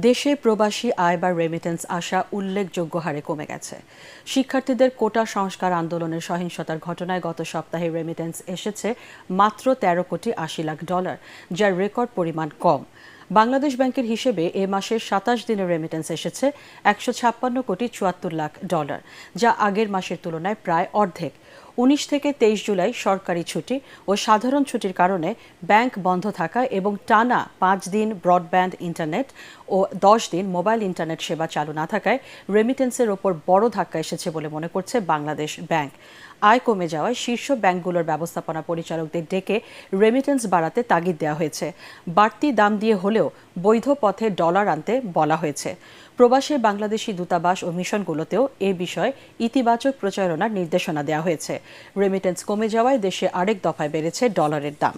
দেশে প্রবাসী আয় বা রেমিটেন্স আসা উল্লেখযোগ্য হারে কমে গেছে। শিক্ষার্থীদের কোটা সংস্কার আন্দোলনের সহিংসতার ঘটনায় গত সপ্তাহে রেমিটেন্স এসেছে মাত্র 13,80,00,000 যার রেকর্ড পরিমাণ কম। বাংলাদেশ ব্যাংকের হিসেবে এ মাসের 27 দিনের রেমিটেন্স এসেছে 156,74,00,000, যা আগের মাসের তুলনায় প্রায় অর্ধেক। 19 থেকে 23 জুলাই সরকারি ছুটি ও সাধারণ ছুটির কারণে ব্যাংক বন্ধ থাকা এবং টানা 5 দিন ব্রডব্যান্ড ইন্টারনেট ও 10 দিন মোবাইল ইন্টারনেট সেবা চালু না থাকায় রেমিটেন্সের ওপর বড় ধাক্কা এসেছে বলে মনে করছে বাংলাদেশ ব্যাংক। আয় কমে যাওয়ায় শীর্ষ ব্যাংকগুলোর ব্যবস্থাপনা পরিচালকদের ডেকে রেমিটেন্স বাড়াতে তাগিদ দেওয়া হয়েছে। বাড়তি দাম দিয়ে হলেও বৈধ পথে ডলার আনতে বলা হয়েছে। প্রবাসী বাংলাদেশি দূতাবাস ও মিশনগুলোতেও এ বিষয়ে ইতিবাচক প্রচারণার নির্দেশনা দেওয়া হয়েছে। রেমিটেন্স কমে যাওয়ায় দেশে আরেক দফায় বেড়েছে ডলারের দাম।